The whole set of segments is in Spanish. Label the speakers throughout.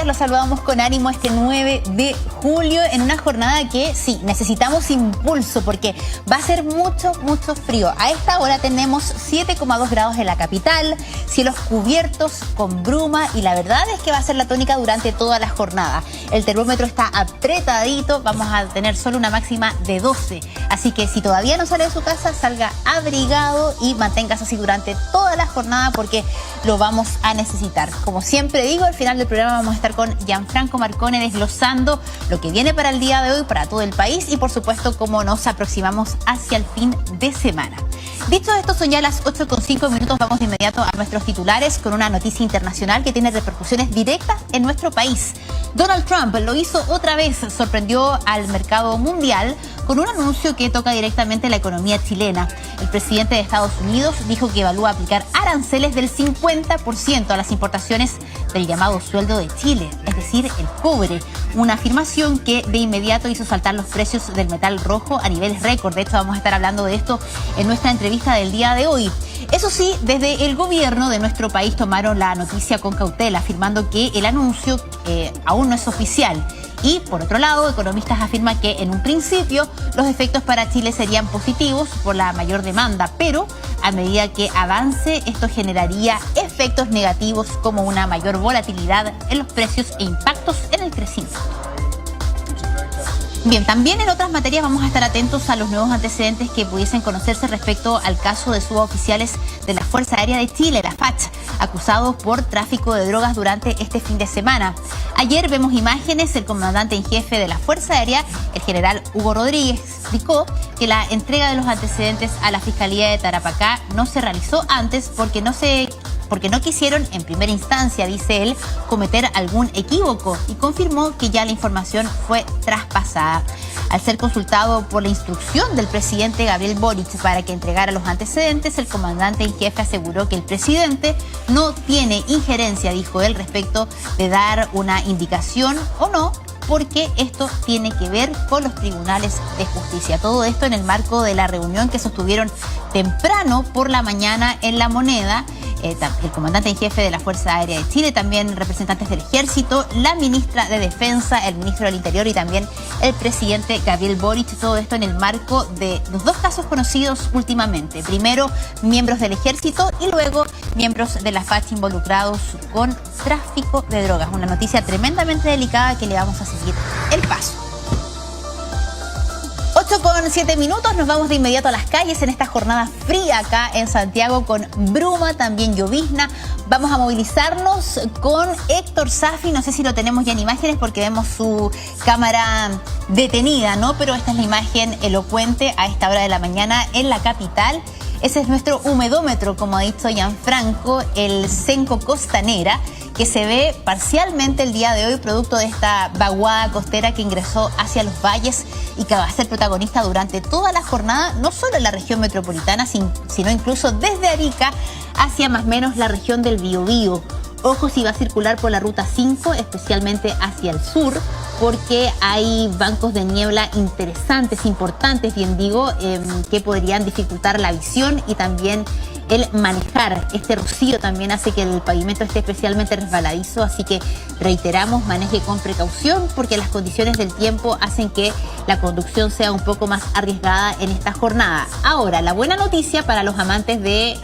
Speaker 1: días, los saludamos con ánimo este 9 de julio en una jornada que sí, necesitamos impulso porque va a ser mucho frío. A esta hora tenemos 7,2 grados en la capital, cielos cubiertos con bruma y la verdad es que va a ser la tónica durante toda la jornada. El termómetro está apretadito, vamos a tener solo una máxima de 12. Así que si todavía no sale de su casa, salga abrigado y manténgase así durante toda la jornada porque lo vamos a necesitar. Como siempre digo, al final del programa vamos a estar con Gianfranco Marcone desglosando lo que viene para el día de hoy, para todo el país y por supuesto cómo nos aproximamos hacia el fin de semana. Dicho esto, son ya las 8:05, vamos de inmediato a nuestros titulares con una noticia internacional que tiene repercusiones directas en nuestro país. Donald Trump lo hizo otra vez, sorprendió al mercado mundial con un anuncio que toca directamente la economía chilena. El presidente de Estados Unidos dijo que evalúa aplicar aranceles del 50% a las importaciones del llamado sueldo de Chile, es decir, el cobre. Una afirmación que de inmediato hizo saltar los precios del metal rojo a niveles récord. De hecho, vamos a estar hablando de esto en nuestra entrevista del día de hoy. Eso sí, desde el gobierno de nuestro país tomaron la noticia con cautela, afirmando que el anuncio aún no es oficial. Y, por otro lado, economistas afirman que en un principio los efectos para Chile serían positivos por la mayor demanda, pero a medida que avance esto generaría efectos negativos como una mayor volatilidad en los precios e impactos en el crecimiento. Bien, también en otras materias vamos a estar atentos a los nuevos antecedentes que pudiesen conocerse respecto al caso de suboficiales de la Fuerza Aérea de Chile, la FACH, acusados por tráfico de drogas durante este fin de semana. Ayer vemos imágenes, el comandante en jefe de la Fuerza Aérea, el general Hugo Rodríguez, explicó que la entrega de los antecedentes a la Fiscalía de Tarapacá no se realizó antes porque no quisieron en primera instancia, dice él, cometer algún equívoco y confirmó que ya la información fue traspasada. Al ser consultado por la instrucción del presidente Gabriel Boric para que entregara los antecedentes, el comandante en jefe aseguró que el presidente no tiene injerencia, dijo él, respecto de dar una indicación o no, porque esto tiene que ver con los tribunales de justicia. Todo esto en el marco de la reunión que sostuvieron temprano por la mañana en La Moneda, el comandante en jefe de la Fuerza Aérea de Chile, también representantes del Ejército, la ministra de Defensa, el ministro del Interior y también el presidente Gabriel Boric. Todo esto en el marco de los dos casos conocidos últimamente. Primero, miembros del Ejército y luego miembros de la FACH involucrados con tráfico de drogas. Una noticia tremendamente delicada que le vamos a seguir el paso. 8:07, nos vamos de inmediato a las calles en esta jornada fría acá en Santiago con bruma, también llovizna. Vamos a movilizarnos con Héctor Safi, no sé si lo tenemos ya en imágenes porque vemos su cámara detenida, ¿no? Pero esta es la imagen elocuente a esta hora de la mañana en la capital. Ese es nuestro humedómetro, como ha dicho Gianfranco, el Senco Costanera, que se ve parcialmente el día de hoy producto de esta vaguada costera que ingresó hacia los valles y que va a ser protagonista durante toda la jornada, no solo en la región metropolitana, sino incluso desde Arica hacia más o menos la región del Biobío. Ojo si va a circular por la ruta 5, especialmente hacia el sur, porque hay bancos de niebla interesantes, importantes, bien digo, que podrían dificultar la visión y también el manejar. Este rocío también hace que el pavimento esté especialmente resbaladizo, así que reiteramos, maneje con precaución porque las condiciones del tiempo hacen que la conducción sea un poco más arriesgada en esta jornada. Ahora, la buena noticia para los amantes del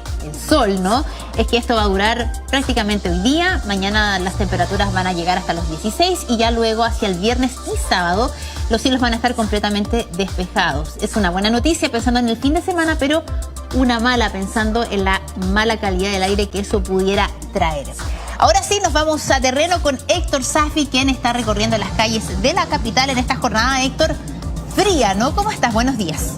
Speaker 1: sol, ¿no? Es que esto va a durar prácticamente hoy día. Mañana las temperaturas van a llegar hasta los 16 y ya luego hacia el viernes y sábado los cielos van a estar completamente despejados. Es una buena noticia pensando en el fin de semana, pero una mala pensando en la mala calidad del aire que eso pudiera traer. Ahora sí, nos vamos a terreno con Héctor Safi, quien está recorriendo las calles de la capital en esta jornada. Héctor, fría, ¿no? ¿Cómo estás? Buenos días.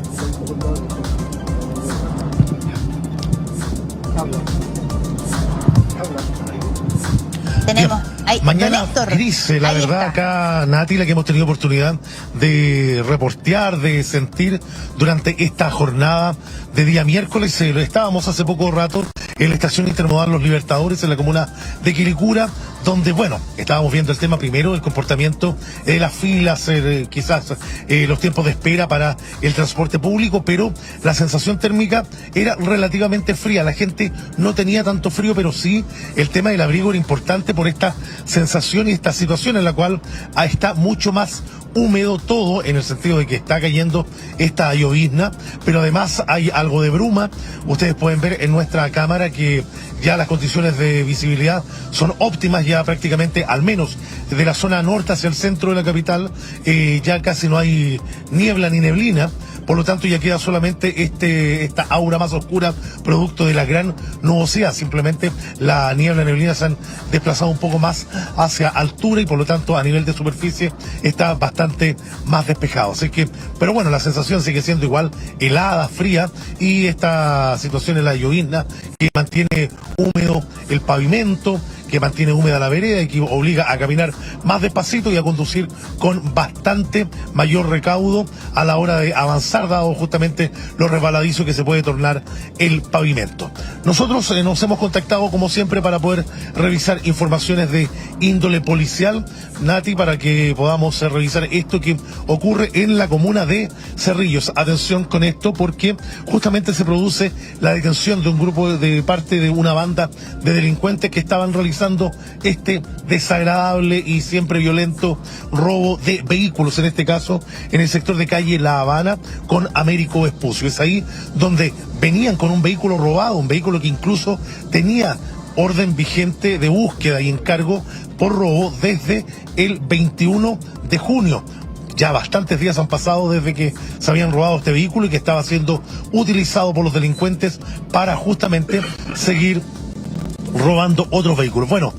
Speaker 1: Tenemos ahí,
Speaker 2: mañana gris, la verdad, acá, Nati, la que hemos tenido oportunidad de reportear, de sentir durante esta jornada de día miércoles. Estábamos hace poco rato en la estación intermodal Los Libertadores, en la comuna de Quilicura, donde, bueno, estábamos viendo el tema primero, el comportamiento de las filas, quizás los tiempos de espera para el transporte público, pero la sensación térmica era relativamente fría. La gente no tenía tanto frío, pero sí el tema del abrigo era importante por esta sensación y esta situación en la cual está mucho más húmedo todo, en el sentido de que está cayendo esta llovizna, pero además hay algo de bruma. Ustedes pueden ver en nuestra cámara que ya las condiciones de visibilidad son óptimas, ya prácticamente, al menos de la zona norte hacia el centro de la capital, ya casi no hay niebla ni neblina. Por lo tanto, ya queda solamente esta aura más oscura, producto de la gran nubosidad. Simplemente la niebla y neblina se han desplazado un poco más hacia altura y por lo tanto a nivel de superficie está bastante más despejado. Así que, pero bueno, la sensación sigue siendo igual, helada, fría, y esta situación en la llovizna que mantiene húmedo el pavimento, que mantiene húmeda la vereda y que obliga a caminar más despacito y a conducir con bastante mayor recaudo a la hora de avanzar, dado justamente lo resbaladizo que se puede tornar el pavimento. Nosotros nos hemos contactado como siempre para poder revisar informaciones de índole policial, Nati, para que podamos revisar esto que ocurre en la comuna de Cerrillos. Atención con esto, porque justamente se produce la detención de un grupo de parte de una banda de delincuentes que estaban realizando este desagradable y siempre violento robo de vehículos, en este caso en el sector de calle La Habana con Américo Vespucio. Es ahí donde venían con un vehículo robado, un vehículo que incluso tenía orden vigente de búsqueda y encargo por robo desde el 21 de junio. Ya bastantes días han pasado desde que se habían robado este vehículo y que estaba siendo utilizado por los delincuentes para justamente seguir robando otros vehículos. Bueno,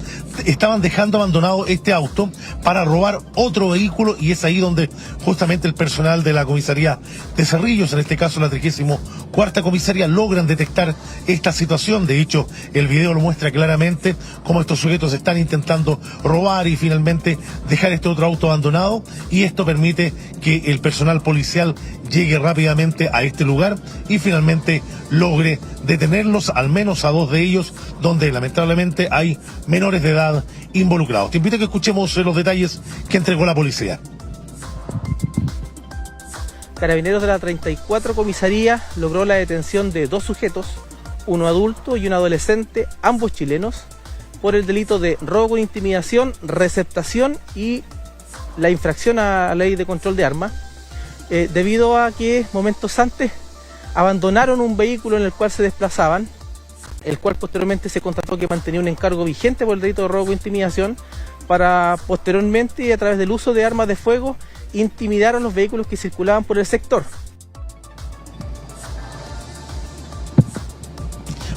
Speaker 2: estaban dejando abandonado este auto para robar otro vehículo y es ahí donde justamente el personal de la comisaría de Cerrillos, en este caso la 34ª comisaría, logran detectar esta situación. De hecho, el video lo muestra claramente cómo estos sujetos están intentando robar y finalmente dejar este otro auto abandonado, y esto permite que el personal policial llegue rápidamente a este lugar y finalmente logre detenerlos, al menos a dos de ellos, donde lamentablemente hay menores de edad involucrados. Te invito a que escuchemos los detalles que entregó la policía.
Speaker 3: Carabineros de la 34 comisaría logró la detención de dos sujetos, uno adulto y un adolescente, ambos chilenos, por el delito de robo con intimidación, receptación y la infracción a la ley de control de armas, debido a que momentos antes abandonaron un vehículo en el cual se desplazaban, el cual posteriormente se constató que mantenía un encargo vigente por el delito de robo con intimidación, para posteriormente, y a través del uso de armas de fuego, intimidar a los vehículos que circulaban por el sector.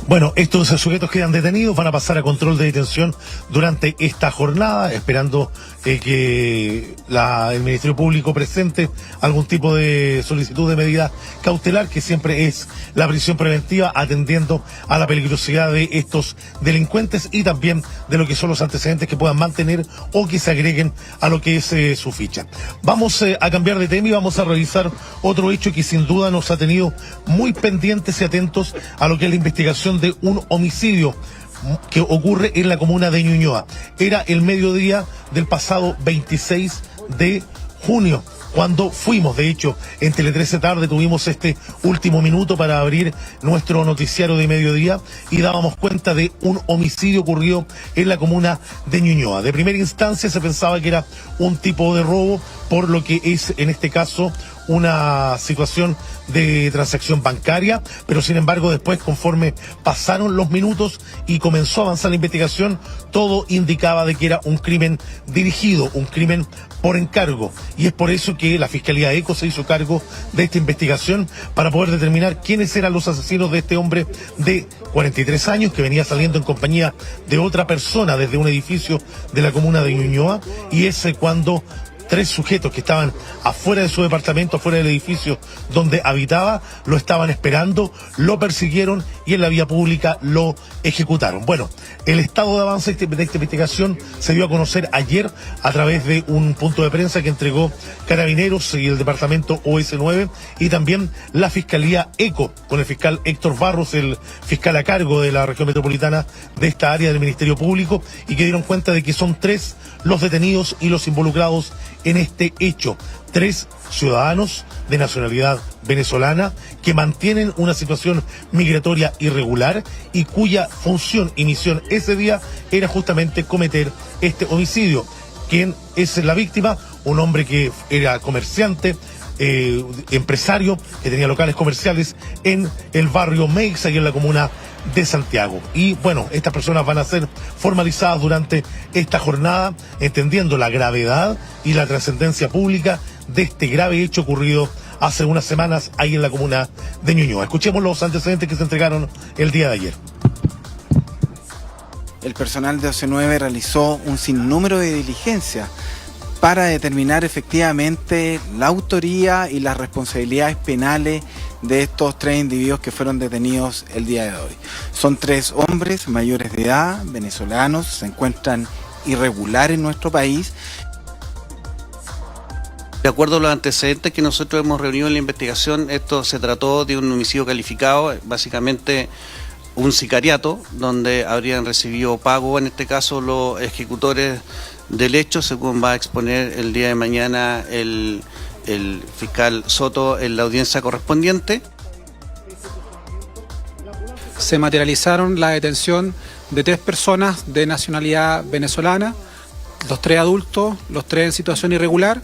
Speaker 2: Bueno, estos sujetos quedan detenidos, van a pasar a control de detención durante esta jornada, esperando que el Ministerio Público presente algún tipo de solicitud de medida cautelar, que siempre es la prisión preventiva, atendiendo a la peligrosidad de estos delincuentes y también de lo que son los antecedentes que puedan mantener o que se agreguen a lo que es su ficha. Vamos a cambiar de tema y vamos a revisar otro hecho que sin duda nos ha tenido muy pendientes y atentos a lo que es la investigación de un homicidio que ocurre en la comuna de Ñuñoa. Era el mediodía del pasado 26 de junio, cuando fuimos, de hecho, en Tele 13 Tarde tuvimos este último minuto para abrir nuestro noticiario de mediodía y dábamos cuenta de un homicidio ocurrido en la comuna de Ñuñoa. De primera instancia se pensaba que era un tipo de robo, por lo que es, en este caso, una situación de transacción bancaria, pero sin embargo después, conforme pasaron los minutos y comenzó a avanzar la investigación, todo indicaba de que era un crimen dirigido, un crimen por encargo, y es por eso que la Fiscalía ECO se hizo cargo de esta investigación para poder determinar quiénes eran los asesinos de este hombre de 43 años que venía saliendo en compañía de otra persona desde un edificio de la comuna de Ñuñoa, y es cuando 3 sujetos que estaban afuera de su departamento, afuera del edificio donde habitaba, lo estaban esperando, lo persiguieron y en la vía pública lo ejecutaron. Bueno, el estado de avance de esta investigación se dio a conocer ayer a través de un punto de prensa que entregó Carabineros y el departamento OS9 y también la Fiscalía ECO, con el fiscal Héctor Barros, el fiscal a cargo de la región metropolitana de esta área del Ministerio Público, y que dieron cuenta de que son 3 los detenidos y los involucrados en este hecho. 3 ciudadanos de nacionalidad venezolana que mantienen una situación migratoria irregular y cuya función y misión ese día era justamente cometer este homicidio. ¿Quién es la víctima? Un hombre que era comerciante, empresario, que tenía locales comerciales en el barrio Meix, ahí en la comuna de Santiago. Y bueno, estas personas van a ser formalizadas durante esta jornada, entendiendo la gravedad y la trascendencia pública de este grave hecho ocurrido hace unas semanas ahí en la comuna de Ñuñoa. Escuchemos los antecedentes que se entregaron el día de ayer.
Speaker 4: El personal de OC9 realizó un sinnúmero de diligencias para determinar efectivamente la autoría y las responsabilidades penales de estos 3 individuos que fueron detenidos el día de hoy. Son 3 hombres mayores de edad, venezolanos, se encuentran irregulares en nuestro país.
Speaker 5: De acuerdo a los antecedentes que nosotros hemos reunido en la investigación, esto se trató de un homicidio calificado, básicamente un sicariato, donde habrían recibido pago, en este caso los ejecutores del hecho, según va a exponer el día de mañana el fiscal Soto en la audiencia correspondiente.
Speaker 6: Se materializaron la detención de 3 personas de nacionalidad venezolana, los 3 adultos, los 3 en situación irregular,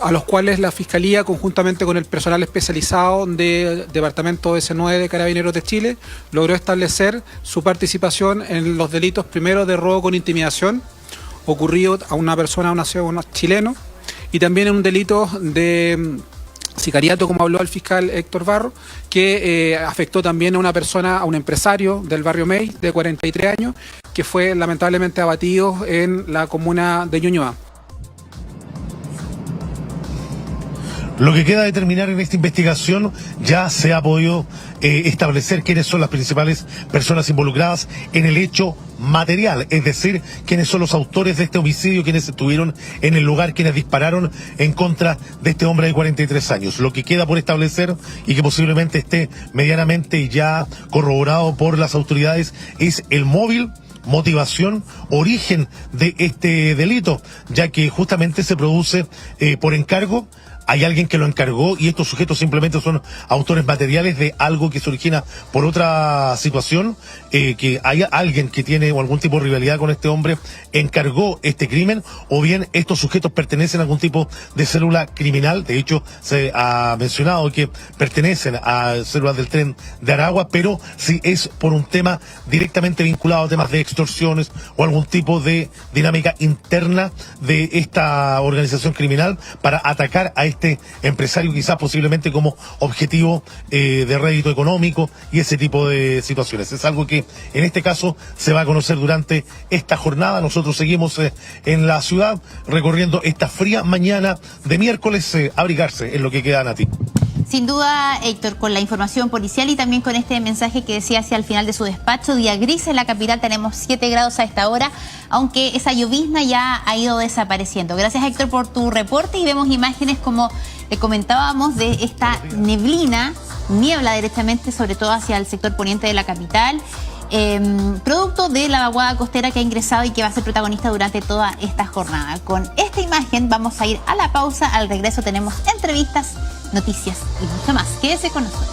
Speaker 6: a los cuales la Fiscalía, conjuntamente con el personal especializado del Departamento S9 de Carabineros de Chile, logró establecer su participación en los delitos, primero de robo con intimidación, ocurrido a una persona, a un chileno, y también en un delito de sicariato, como habló el fiscal Héctor Barro, que afectó también a una persona, a un empresario del barrio Meix, de 43 años, que fue lamentablemente abatido en la comuna de Ñuñoa.
Speaker 2: Lo que queda determinar en esta investigación, ya se ha podido establecer quiénes son las principales personas involucradas en el hecho material, es decir, quiénes son los autores de este homicidio, quienes estuvieron en el lugar, quienes dispararon en contra de este hombre de 43 años. Lo que queda por establecer y que posiblemente esté medianamente ya corroborado por las autoridades es el móvil, motivación, origen de este delito, ya que justamente se produce por encargo. Hay alguien que lo encargó y estos sujetos simplemente son autores materiales de algo que se origina por otra situación, que haya alguien que tiene algún tipo de rivalidad con este hombre, encargó este crimen, o bien estos sujetos pertenecen a algún tipo de célula criminal. De hecho, se ha mencionado que pertenecen a células del Tren de Aragua, pero si es por un tema directamente vinculado a temas de extorsiones o algún tipo de dinámica interna de esta organización criminal para atacar a este empresario, quizás posiblemente como objetivo de rédito económico y ese tipo de situaciones. Es algo que en este caso se va a conocer durante esta jornada. Nosotros seguimos en la ciudad recorriendo esta fría mañana de miércoles. Abrigarse en lo que queda, Nati.
Speaker 1: Sin duda, Héctor, con la información policial y también con este mensaje que decía hacia el final de su despacho, día gris en la capital, tenemos 7 grados a esta hora, aunque esa llovizna ya ha ido desapareciendo. Gracias, Héctor, por tu reporte, y vemos imágenes, como le comentábamos, de esta niebla directamente, sobre todo hacia el sector poniente de la capital, producto de la vaguada costera que ha ingresado y que va a ser protagonista durante toda esta jornada. Con esta imagen vamos a ir a la pausa. Al regreso tenemos entrevistas, noticias y mucho más. Quédese con nosotros.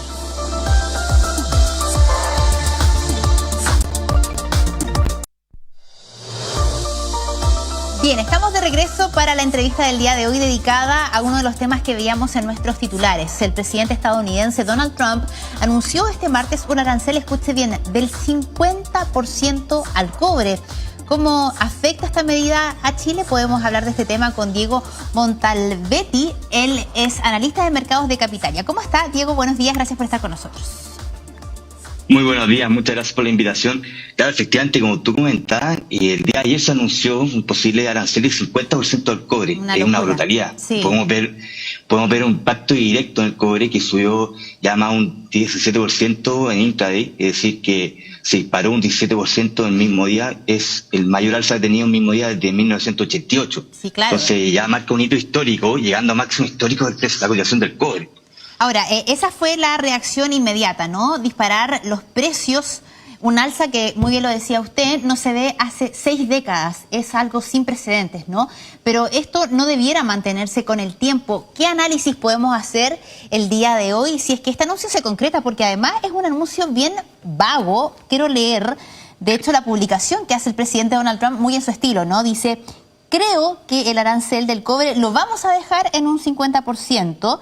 Speaker 1: Bien, estamos de regreso para la entrevista del día de hoy, dedicada a uno de los temas que veíamos en nuestros titulares. El presidente estadounidense Donald Trump anunció este martes un arancel, escuche bien, del 50% al cobre. ¿Cómo afecta esta medida a Chile? Podemos hablar de este tema con Diego Montalbetti. Él es analista de mercados de Capitalia. ¿Cómo está, Diego? Buenos días, gracias por estar con nosotros.
Speaker 7: Muy buenos días, muchas gracias por la invitación. Claro, efectivamente, como tú comentabas, el día de ayer se anunció un posible arancel del 50% al cobre. Es una brutalidad.
Speaker 1: Sí.
Speaker 7: Podemos ver un impacto directo en el cobre que subió ya más un 17% en intraday, es decir, que se disparó un 17% en el mismo día, es el mayor alza que ha tenido el mismo día desde 1988.
Speaker 1: Sí, claro.
Speaker 7: Entonces ya marca un hito histórico, llegando a máximo histórico de la cotización del cobre.
Speaker 1: Ahora, esa fue la reacción inmediata, ¿no? Disparar los precios, un alza que, muy bien lo decía usted, no se ve hace 6 décadas, es algo sin precedentes, ¿no? Pero esto no debiera mantenerse con el tiempo. ¿Qué análisis podemos hacer el día de hoy si es que este anuncio se concreta? Porque además es un anuncio bien vago. Quiero leer, de hecho, la publicación que hace el presidente Donald Trump muy en su estilo, ¿no? Dice: creo que el arancel del cobre lo vamos a dejar en un 50%.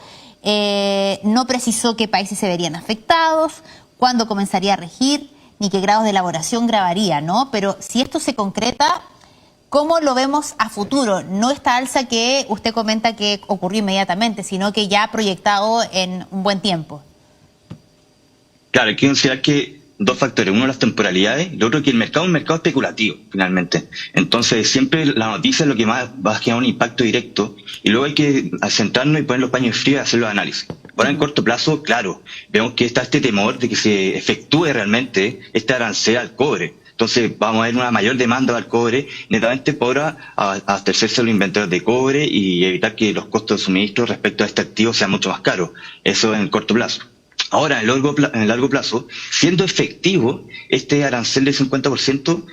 Speaker 1: No precisó qué países se verían afectados, cuándo comenzaría a regir, ni qué grados de elaboración grabaría, ¿no? Pero si esto se concreta, ¿cómo lo vemos a futuro? No esta alza que usted comenta que ocurrió inmediatamente, sino que ya proyectado en un buen tiempo.
Speaker 7: Claro, hay que considerar que dos factores. Uno, las temporalidades, y el otro, que el mercado es un mercado especulativo, finalmente. Entonces, siempre la noticia es lo que más va a generar un impacto directo, y luego hay que centrarnos y poner los paños fríos y hacer los análisis. Ahora, en corto plazo, claro, vemos que está este temor de que se efectúe realmente este arancel al cobre. Entonces, vamos a ver una mayor demanda al cobre, netamente por abastecerse los inventarios de cobre y evitar que los costos de suministro respecto a este activo sean mucho más caros. Eso en el corto plazo. Ahora, en el largo plazo, siendo efectivo, este arancel del 50%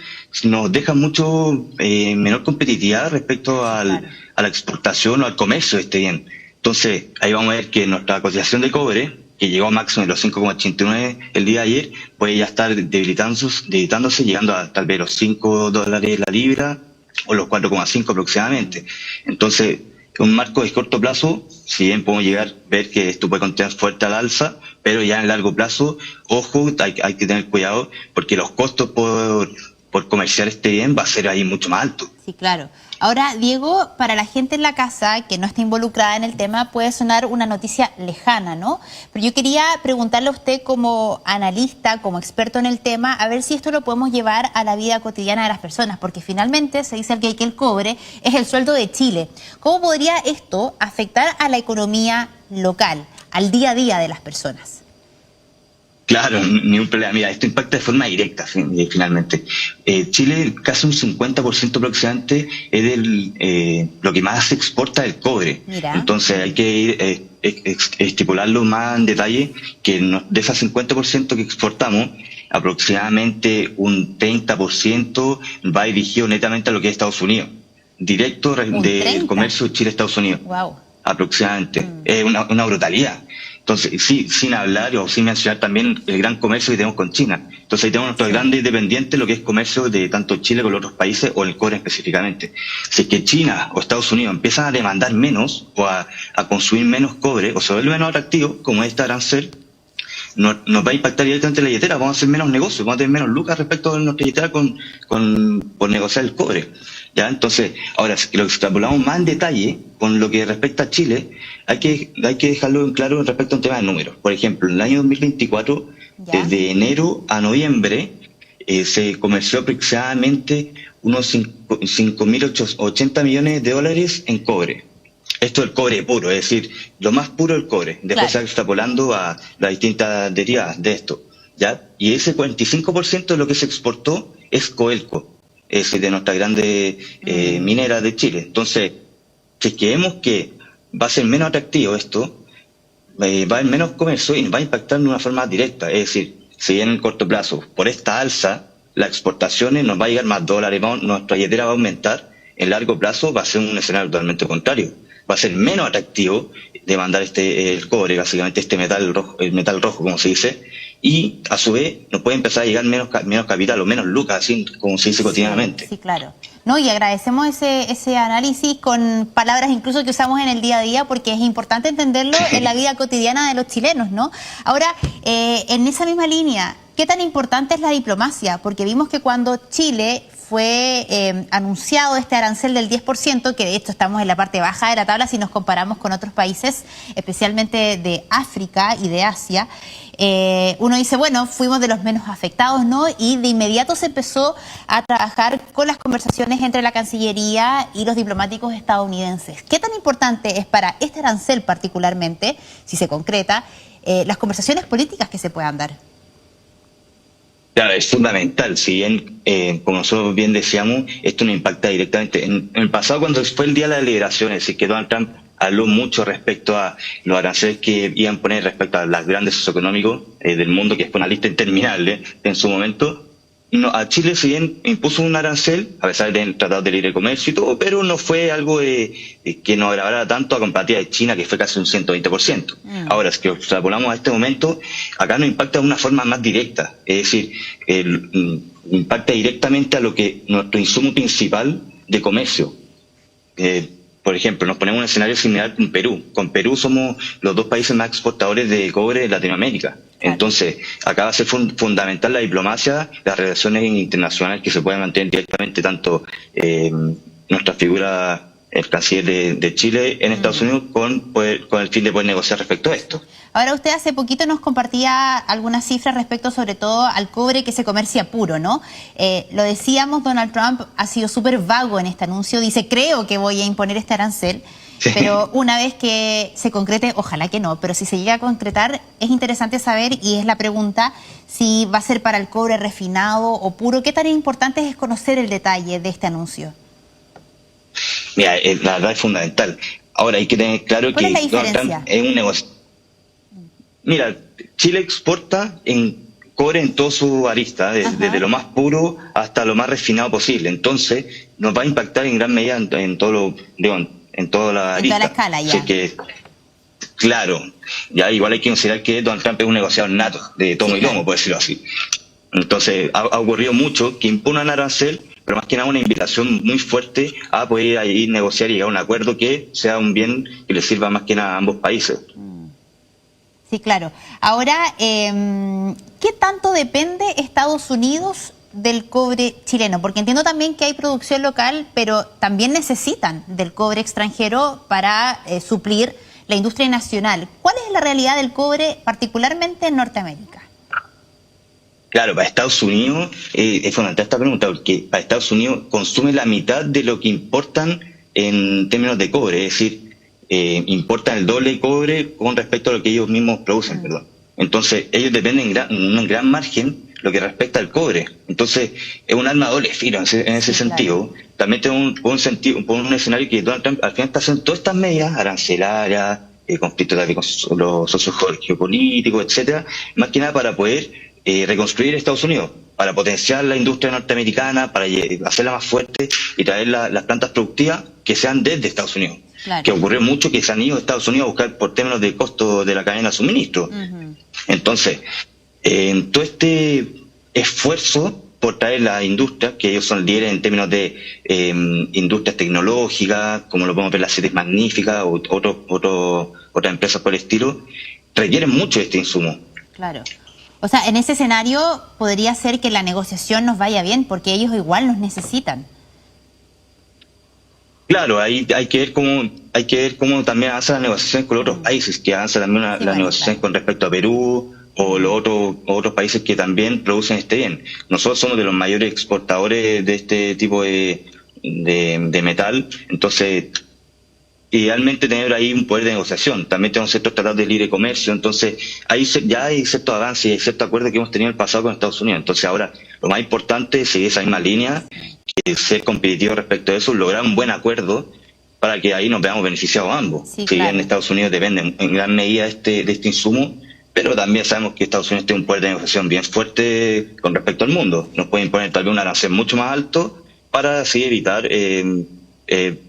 Speaker 7: nos deja mucho menor competitividad respecto a la exportación o al comercio de este bien. Entonces, ahí vamos a ver que nuestra cotización de cobre, que llegó a máximo de los 5,89 el día de ayer, puede ya estar debilitándose, llegando a tal vez los $5 la libra o los 4,5 aproximadamente. Entonces, un marco de corto plazo, si bien podemos llegar a ver que esto puede continuar fuerte al alza, pero ya en el largo plazo, ojo, hay que tener cuidado porque los costos por comerciar este bien va a ser ahí mucho más alto.
Speaker 1: Sí, claro. Ahora, Diego, para la gente en la casa que no está involucrada en el tema, puede sonar una noticia lejana, ¿no? Pero yo quería preguntarle a usted como analista, como experto en el tema, a ver si esto lo podemos llevar a la vida cotidiana de las personas, porque finalmente se dice que el cobre es el sueldo de Chile. ¿Cómo podría esto afectar a la economía local, al día a día de las personas?
Speaker 7: Claro, ni un problema. Mira, esto impacta de forma directa, finalmente. Chile, casi un 50% aproximadamente, es lo que más se exporta del cobre.
Speaker 1: Mira.
Speaker 7: Entonces hay que ir estipularlo más en detalle, que de ese 50% que exportamos, aproximadamente un 30% va dirigido netamente a lo que es Estados Unidos. Directo del comercio Chile-Estados Unidos.
Speaker 1: Wow.
Speaker 7: Aproximadamente. Es una brutalidad. Entonces, sí, sin hablar o sin mencionar también el gran comercio que tenemos con China. Entonces, ahí tenemos nuestros grandes independientes, lo que es comercio de tanto Chile con los otros países o el cobre específicamente. Si es que China o Estados Unidos empiezan a demandar menos o a consumir menos cobre o se vuelve menos atractivo, como este arancel, nos va a impactar directamente en la billetera. Vamos a hacer menos negocios, vamos a tener menos lucas respecto a nuestra billetera por negociar el cobre. ¿Ya? Entonces, ahora, si lo extrapolamos más en detalle con lo que respecta a Chile, hay que dejarlo en claro respecto a un tema de números. Por ejemplo, en el año 2024, desde enero a noviembre, se comerció aproximadamente unos 5.080 millones de dólares en cobre. Esto es el cobre puro, es decir, lo más puro del cobre. Después se va extrapolando a las distintas derivadas de esto. ¿Ya? Y ese 45% de lo que se exportó es Codelco, es de nuestra grande minera de Chile. Entonces, si vemos que va a ser menos atractivo esto, va a haber menos comercio y nos va a impactar de una forma directa. Es decir, si bien en el corto plazo, por esta alza, las exportaciones nos va a llegar más dólares, nuestra billetera va a aumentar, en largo plazo va a ser un escenario totalmente contrario. Va a ser menos atractivo demandar el cobre, básicamente el metal rojo, como se dice, y a su vez nos puede empezar a llegar menos capital o menos lucas, así como se dice cotidianamente.
Speaker 1: Sí, claro. No, y agradecemos ese análisis con palabras incluso que usamos en el día a día, porque es importante entenderlo en la vida cotidiana de los chilenos, ¿no? Ahora, en esa misma línea, ¿qué tan importante es la diplomacia? Porque vimos que cuando Chile fue anunciado este arancel del 10%, que de hecho estamos en la parte baja de la tabla si nos comparamos con otros países, especialmente de África y de Asia, uno dice, bueno, fuimos de los menos afectados, ¿no? Y de inmediato se empezó a trabajar con las conversaciones entre la Cancillería y los diplomáticos estadounidenses. ¿Qué tan importante es para este arancel particularmente, si se concreta, las conversaciones políticas que se puedan dar?
Speaker 7: Claro, es fundamental. Si bien, como nosotros bien decíamos, esto no impacta directamente. En el pasado, cuando fue el día de las deliberaciones, es decir, que Donald Trump habló mucho respecto a los aranceles que iban a poner respecto a los grandes socioeconómicos del mundo, que fue una lista interminable en su momento. No, a Chile, si bien impuso un arancel, a pesar del Tratado de Libre Comercio y todo, pero no fue algo que nos agravara tanto a comparativa de China, que fue casi un 120%. Ahora, si extrapolamos a este momento, acá nos impacta de una forma más directa, es decir, impacta directamente a lo que nuestro insumo principal de comercio. Por ejemplo, nos ponemos un escenario similar con Perú. Con Perú somos los dos países más exportadores de cobre de Latinoamérica. Entonces, acá va a ser fundamental la diplomacia, las relaciones internacionales que se puedan mantener directamente, tanto nuestra figura, el canciller de Chile en Estados Unidos, con el fin de poder negociar respecto a esto.
Speaker 1: Ahora, usted hace poquito nos compartía algunas cifras respecto sobre todo al cobre que se comercia puro, ¿no? Lo decíamos, Donald Trump ha sido súper vago en este anuncio, dice, creo que voy a imponer este arancel, sí. Pero una vez que se concrete, ojalá que no, pero si se llega a concretar, es interesante saber, y es la pregunta, si va a ser para el cobre refinado o puro. ¿Qué tan importante es conocer el detalle de este anuncio?
Speaker 7: Mira, la verdad es fundamental. Ahora hay que tener claro que Donald Trump es un negocio. Mira, Chile exporta en cobre en todo su arista, desde lo más puro hasta lo más refinado posible. Entonces, nos va a impactar en gran medida en todo en toda la arista.
Speaker 1: En toda la escala, ya.
Speaker 7: Así que, claro, ya igual hay que considerar que Donald Trump es un negociador nato, de tomo y lomo, por decirlo así. Entonces, ha ocurrido mucho que impone un arancel, pero más que nada una invitación muy fuerte a poder ahí negociar y llegar a un acuerdo que sea un bien que le sirva más que nada a ambos países.
Speaker 1: Sí, claro. Ahora, ¿qué tanto depende Estados Unidos del cobre chileno? Porque entiendo también que hay producción local, pero también necesitan del cobre extranjero para suplir la industria nacional. ¿Cuál es la realidad del cobre, particularmente en Norteamérica?
Speaker 7: Claro, para Estados Unidos es fundamental esta pregunta, porque para Estados Unidos consume la mitad de lo que importan en términos de cobre, es decir, importan el doble de cobre con respecto a lo que ellos mismos producen, perdón. Entonces, ellos dependen en un gran margen lo que respecta al cobre. Entonces, es un arma de doble filo en ese sentido. Claro. También tengo un escenario que Donald Trump al final está haciendo todas estas medidas arancelarias, conflictos con los socios geopolíticos, etcétera, más que nada para poder reconstruir Estados Unidos, para potenciar la industria norteamericana, para hacerla más fuerte y traer las plantas productivas que sean desde Estados Unidos. Claro. Que ocurrió mucho que se han ido a Estados Unidos a buscar por términos de costo de la cadena de suministro. Entonces, todo este esfuerzo por traer la industria, que ellos son líderes en términos de industrias tecnológicas, como lo podemos ver las Siete Magníficas o otras empresas por el estilo, requieren mucho de este insumo.
Speaker 1: Claro. O sea, en ese escenario podría ser que la negociación nos vaya bien, porque ellos igual nos necesitan.
Speaker 7: Claro, hay que ver cómo también avanzan las negociaciones con otros países, que avanzan también las negociaciones con respecto a Perú o los otros países que también producen este bien. Nosotros somos de los mayores exportadores de este tipo de metal, entonces idealmente tener ahí un poder de negociación. También tenemos ciertos tratados de libre comercio, entonces ya hay ciertos avances y hay ciertos acuerdos que hemos tenido en el pasado con Estados Unidos. Entonces ahora lo más importante es seguir esa misma línea, ser competitivo respecto a eso, lograr un buen acuerdo para que ahí nos veamos beneficiados ambos. Sí, si bien claro. Estados Unidos depende en gran medida de este insumo, pero también sabemos que Estados Unidos tiene un poder de negociación bien fuerte con respecto al mundo. Nos pueden poner tal vez un arancel mucho más alto para así evitar,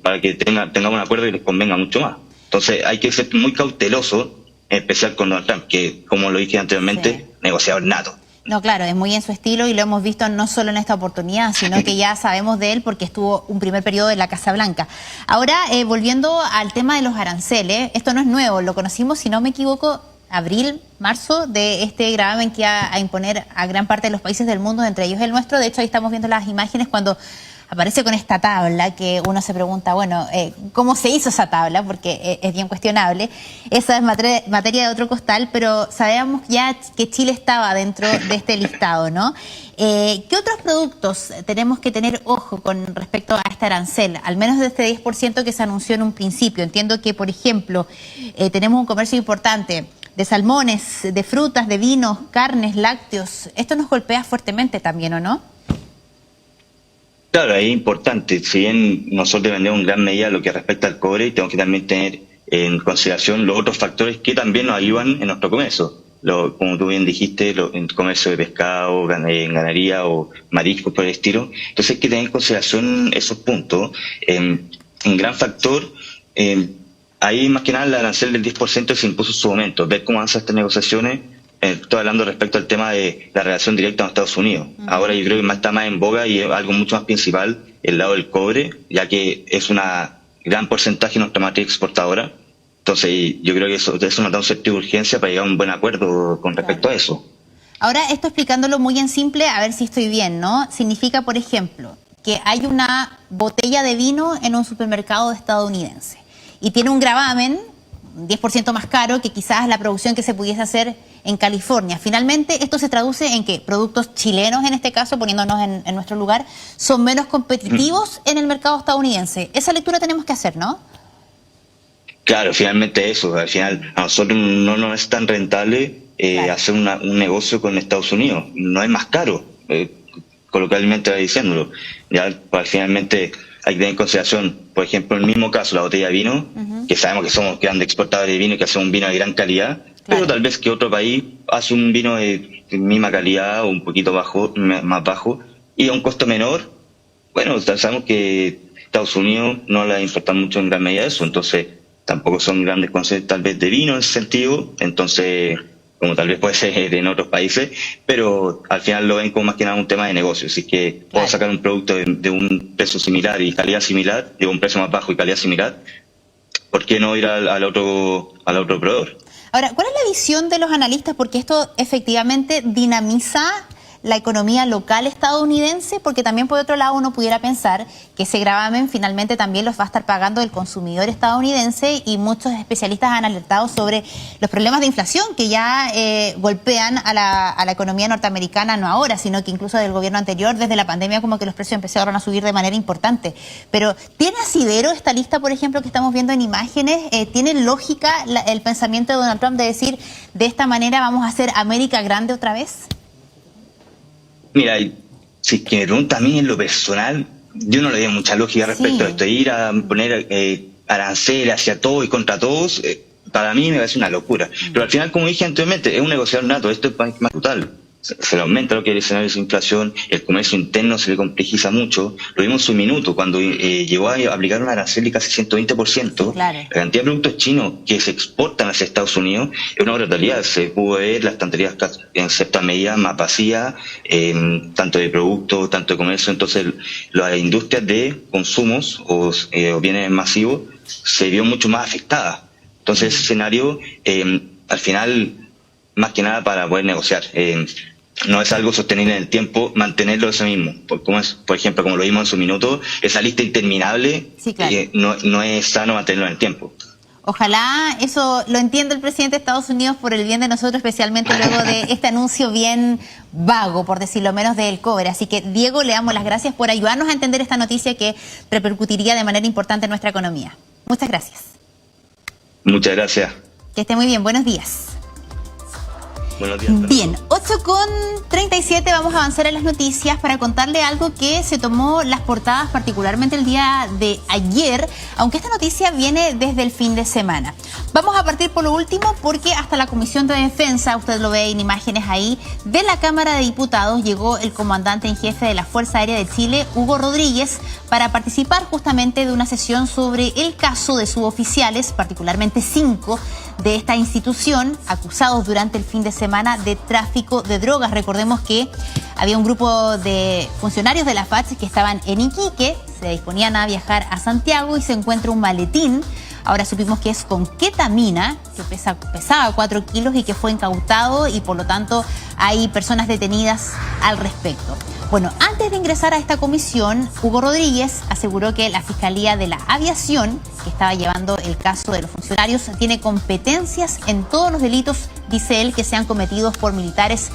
Speaker 7: para que tengamos un acuerdo y les convenga mucho más. Entonces hay que ser muy cauteloso, en especial con Donald Trump, que como lo dije anteriormente, negociador nato.
Speaker 1: No, claro, es muy en su estilo y lo hemos visto no solo en esta oportunidad, sino que ya sabemos de él porque estuvo un primer periodo en la Casa Blanca. Ahora, volviendo al tema de los aranceles, esto no es nuevo, lo conocimos, si no me equivoco, abril, marzo, de este gravamen que iba a imponer a gran parte de los países del mundo, entre ellos el nuestro. De hecho, ahí estamos viendo las imágenes cuando aparece con esta tabla que uno se pregunta, bueno, ¿cómo se hizo esa tabla? Porque es bien cuestionable. Esa es materia de otro costal, pero sabemos ya que Chile estaba dentro de este listado, ¿no? ¿Qué otros productos tenemos que tener ojo con respecto a este arancel? Al menos de este 10% que se anunció en un principio. Entiendo que, por ejemplo, tenemos un comercio importante de salmones, de frutas, de vinos, carnes, lácteos. Esto nos golpea fuertemente también, ¿o no?
Speaker 7: Claro, es importante. Si bien nosotros dependemos en gran medida de lo que respecta al cobre, tenemos que también tener en consideración los otros factores que también nos ayudan en nuestro comercio. Como tú bien dijiste, el comercio de pescado, ganadería o mariscos por el estilo. Entonces hay que tener en consideración esos puntos. Un gran factor, ahí más que nada el arancel del 10% se impuso en su momento. Ver cómo avanzan estas negociaciones. Estoy hablando respecto al tema de la relación directa con Estados Unidos. Ahora yo creo que está más en boga y es algo mucho más principal el lado del cobre, ya que es una gran porcentaje de nuestra matriz exportadora. Entonces yo creo que eso nos da un sentido de urgencia para llegar a un buen acuerdo con respecto a eso.
Speaker 1: Ahora, esto explicándolo muy en simple, a ver si estoy bien, ¿no? Significa, por ejemplo, que hay una botella de vino en un supermercado estadounidense y tiene un gravamen 10% más caro que quizás la producción que se pudiese hacer en California. Finalmente, esto se traduce en que productos chilenos, en este caso, poniéndonos en nuestro lugar, son menos competitivos en el mercado estadounidense. Esa lectura tenemos que hacer, ¿no?
Speaker 7: Claro, finalmente eso. Al final, a nosotros no nos es tan rentable hacer un negocio con Estados Unidos. No es más caro, coloquialmente diciéndolo. Ya, pues, finalmente hay que tener en consideración, por ejemplo, el mismo caso, la botella de vino, que sabemos que somos grandes exportadores de vino y que hacemos un vino de gran calidad, pero tal vez que otro país hace un vino de misma calidad o un poquito más bajo y a un costo menor. Bueno, sabemos que Estados Unidos no le importa mucho en gran medida eso, entonces tampoco son grandes consumidores tal vez de vino en ese sentido, entonces como tal vez puede ser en otros países, pero al final lo ven como más que nada un tema de negocio. Así que puedo sacar un producto de un precio similar y calidad similar, de un precio más bajo y calidad similar, ¿por qué no ir al otro proveedor?
Speaker 1: Ahora, ¿cuál es la visión de los analistas? Porque esto efectivamente dinamiza la economía local estadounidense, porque también por otro lado uno pudiera pensar que ese gravamen finalmente también los va a estar pagando el consumidor estadounidense, y muchos especialistas han alertado sobre los problemas de inflación que ya golpean a la economía norteamericana, no ahora, sino que incluso del gobierno anterior, desde la pandemia, como que los precios empezaron a subir de manera importante. Pero ¿tiene asidero esta lista, por ejemplo, que estamos viendo en imágenes? ¿Tiene lógica el pensamiento de Donald Trump de decir, de esta manera vamos a hacer América grande otra vez?
Speaker 7: Mira, si que me pregunta a mí en lo personal, yo no le veo mucha lógica respecto a esto. Ir a poner aranceles hacia todo y contra todos, para mí me parece una locura. Pero al final, como dije anteriormente, es un negociador nato, esto es más brutal. Se le aumenta lo que es el escenario de inflación, el comercio interno se le complejiza mucho. Lo vimos en su minuto, cuando llegó a aplicar un arancel de casi 120%. Claro. La cantidad de productos chinos que se exportan hacia Estados Unidos es una brutalidad. Se pudo ver las estanterías en cierta medida más vacías, tanto de productos, tanto de comercio. Entonces, las industrias de consumos o bienes masivos se vio mucho más afectadas. Entonces, ese escenario, al final, más que nada para poder negociar. No es algo sostenible en el tiempo mantenerlo eso mismo. Por ejemplo, como lo vimos en su minuto, esa lista interminable, sí, claro. No es sano mantenerlo en el tiempo.
Speaker 1: Ojalá eso lo entienda el presidente de Estados Unidos por el bien de nosotros, especialmente luego de este anuncio bien vago, por decirlo menos, del cobre. Así que, Diego, le damos las gracias por ayudarnos a entender esta noticia que repercutiría de manera importante en nuestra economía. Muchas gracias.
Speaker 7: Muchas gracias.
Speaker 1: Que esté muy bien. Buenos días.
Speaker 7: Buenos días.
Speaker 1: Bien, 8:37, vamos a avanzar en las noticias para contarle algo que se tomó las portadas particularmente el día de ayer, aunque esta noticia viene desde el fin de semana. Vamos a partir por lo último, porque hasta la Comisión de Defensa, usted lo ve en imágenes ahí, de la Cámara de Diputados llegó el comandante en jefe de la Fuerza Aérea de Chile, Hugo Rodríguez, para participar justamente de una sesión sobre el caso de suboficiales, particularmente 5 de esta institución, acusados durante el fin de semana de tráfico de drogas. Recordemos que había un grupo de funcionarios de la FACH que estaban en Iquique, se disponían a viajar a Santiago y se encuentra un maletín Ahora supimos que es con ketamina, que pesaba 4 kilos y que fue incautado y por lo tanto hay personas detenidas al respecto. Bueno, antes de ingresar a esta comisión, Hugo Rodríguez aseguró que la Fiscalía de la Aviación, que estaba llevando el caso de los funcionarios, tiene competencias en todos los delitos, dice él, que sean cometidos por militares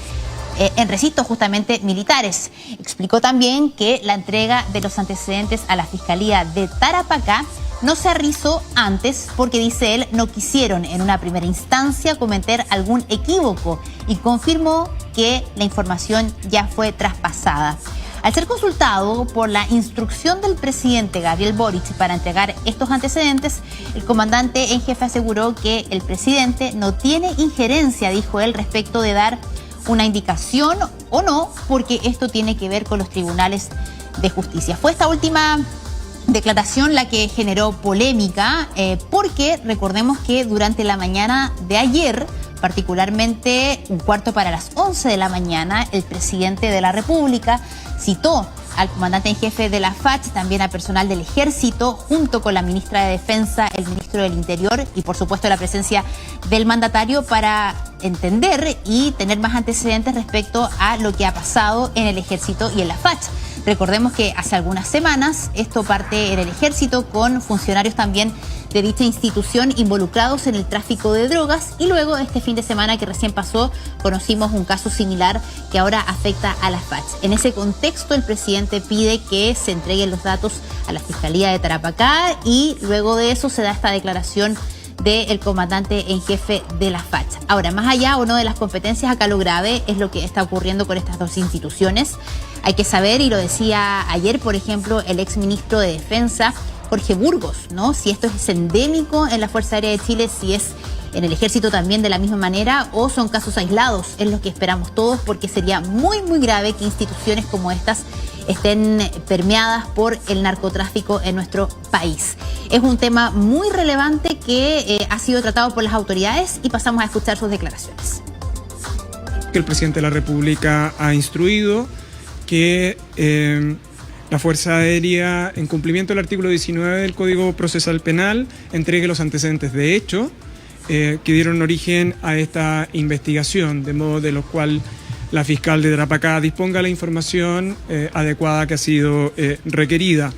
Speaker 1: en recintos justamente militares. Explicó también que la entrega de los antecedentes a la Fiscalía de Tarapacá no se realizó antes porque, dice él, no quisieron en una primera instancia cometer algún equívoco y confirmó que la información ya fue traspasada. Al ser consultado por la instrucción del presidente Gabriel Boric para entregar estos antecedentes, el comandante en jefe aseguró que el presidente no tiene injerencia, dijo él, respecto de dar una indicación o no, porque esto tiene que ver con los tribunales de justicia. Fue esta última declaración la que generó polémica, porque recordemos que durante la mañana de ayer, particularmente un cuarto para las 11 de la mañana, el presidente de la República citó al comandante en jefe de la FACH, también al personal del Ejército, junto con la ministra de Defensa, el ministro del Interior y por supuesto la presencia del mandatario para entender y tener más antecedentes respecto a lo que ha pasado en el Ejército y en la FACH. Recordemos que hace algunas semanas esto parte en el Ejército con funcionarios también de dicha institución involucrados en el tráfico de drogas y luego este fin de semana que recién pasó conocimos un caso similar que ahora afecta a la FACH. En ese contexto el presidente pide que se entreguen los datos a la Fiscalía de Tarapacá y luego de eso se da esta declaración del comandante en jefe de la FACH. Ahora, más allá o no de las competencias, acá lo grave es lo que está ocurriendo con estas dos instituciones. Hay que saber, y lo decía ayer, por ejemplo, el exministro de Defensa, Jorge Burgos, ¿no? Si esto es endémico en la Fuerza Aérea de Chile, si es en el Ejército también de la misma manera o son casos aislados, es lo que esperamos todos, porque sería muy, muy grave que instituciones como estas estén permeadas por el narcotráfico en nuestro país. Es un tema muy relevante que ha sido tratado por las autoridades y pasamos a escuchar sus declaraciones.
Speaker 8: El presidente de la República ha instruido que la Fuerza Aérea, en cumplimiento del artículo 19 del Código Procesal Penal, entregue los antecedentes de hecho que dieron origen a esta investigación, de modo de lo cual la fiscal de Tarapacá disponga la información adecuada que ha sido requerida.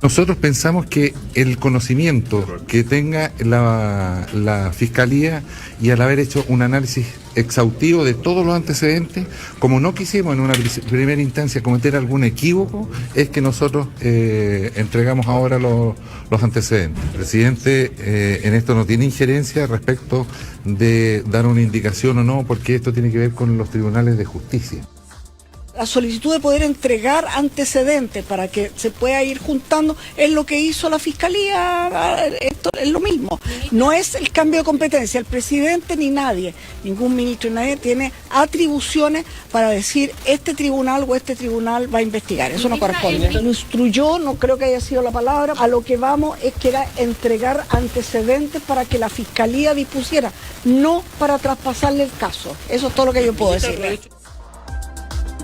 Speaker 9: Nosotros pensamos que el conocimiento que tenga la Fiscalía y al haber hecho un análisis exhaustivo de todos los antecedentes, como no quisimos en una primera instancia cometer algún equívoco, es que nosotros entregamos ahora los antecedentes. El presidente en esto no tiene injerencia respecto de dar una indicación o no, porque esto tiene que ver con los tribunales de justicia.
Speaker 10: La solicitud de poder entregar antecedentes para que se pueda ir juntando es lo que hizo la Fiscalía, esto es lo mismo. No es el cambio de competencia, el presidente ni nadie, ningún ministro ni nadie tiene atribuciones para decir este tribunal o este tribunal va a investigar, eso no corresponde. Lo instruyó, no creo que haya sido la palabra, a lo que vamos es que era entregar antecedentes para que la Fiscalía dispusiera, no para traspasarle el caso. Eso es todo lo que yo puedo decirle.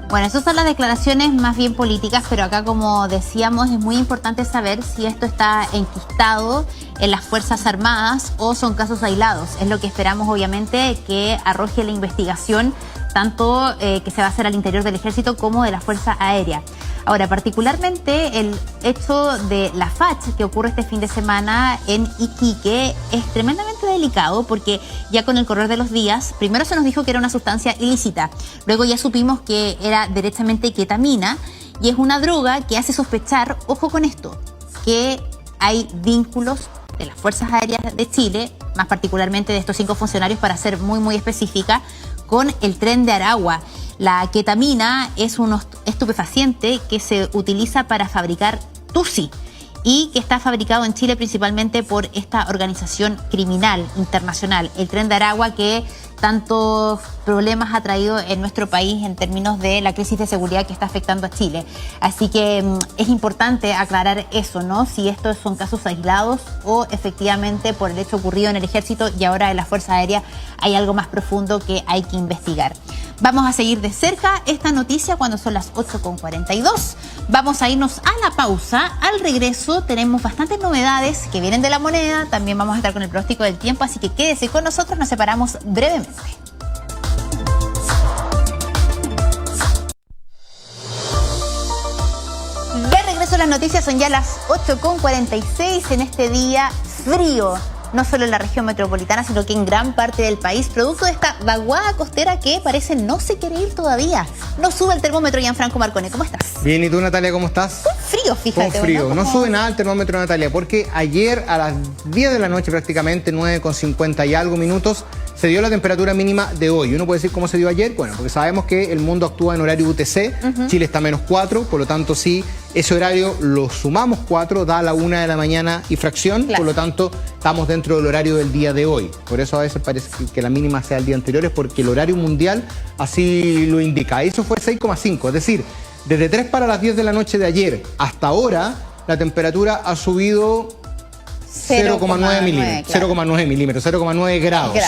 Speaker 1: Bueno, esas son las declaraciones más bien políticas, pero acá, como decíamos, es muy importante saber si esto está enquistado en las Fuerzas Armadas o son casos aislados. Es lo que esperamos, obviamente, que arroje la investigación, tanto que se va a hacer al interior del Ejército como de la Fuerza Aérea. Ahora, particularmente el hecho de la FACH que ocurre este fin de semana en Iquique es tremendamente delicado porque ya con el correr de los días, primero se nos dijo que era una sustancia ilícita, luego ya supimos que era derechamente ketamina y es una droga que hace sospechar, ojo con esto, que hay vínculos de las Fuerzas Aéreas de Chile, más particularmente de estos 5 funcionarios, para ser muy, muy específica, con el Tren de Aragua. La ketamina es un estupefaciente que se utiliza para fabricar tusi y que está fabricado en Chile principalmente por esta organización criminal internacional, el Tren de Aragua, que tantos problemas ha traído en nuestro país en términos de la crisis de seguridad que está afectando a Chile. Así que es importante aclarar eso, ¿no? Si estos son casos aislados o efectivamente por el hecho ocurrido en el Ejército y ahora en la Fuerza Aérea hay algo más profundo que hay que investigar. Vamos a seguir de cerca esta noticia cuando son las 8:42. Vamos a irnos a la pausa. Al regreso tenemos bastantes novedades que vienen de la moneda. También vamos a estar con el pronóstico del tiempo, así que quédese con nosotros. Nos separamos brevemente. De regreso a las noticias, son ya las 8:46 en este día frío. No solo en la región metropolitana, sino que en gran parte del país, producto de esta vaguada costera que parece no se quiere ir todavía. No sube el termómetro, Gianfranco Marcone, ¿cómo estás?
Speaker 11: Bien, ¿y tú, Natalia, cómo estás?
Speaker 1: Con frío, fíjate.
Speaker 11: Con frío, no
Speaker 1: Como...
Speaker 11: sube nada el termómetro, Natalia, porque ayer a las 10 de la noche prácticamente, 9:50 y algo minutos, se dio la temperatura mínima de hoy. Uno puede decir cómo se dio ayer, bueno, porque sabemos que el mundo actúa en horario UTC, Chile está -4, por lo tanto sí, ese horario lo sumamos 4, da a la 1 de la mañana y fracción, claro. Por lo tanto estamos dentro del horario del día de hoy. Por eso a veces parece que la mínima sea el día anterior, es porque el horario mundial así lo indica. Eso fue 6,5, es decir, desde 3 para las 10 de la noche de ayer hasta ahora, la temperatura ha subido 0,9 milímetros, claro. 0,9 milímetros, 0,9 grados.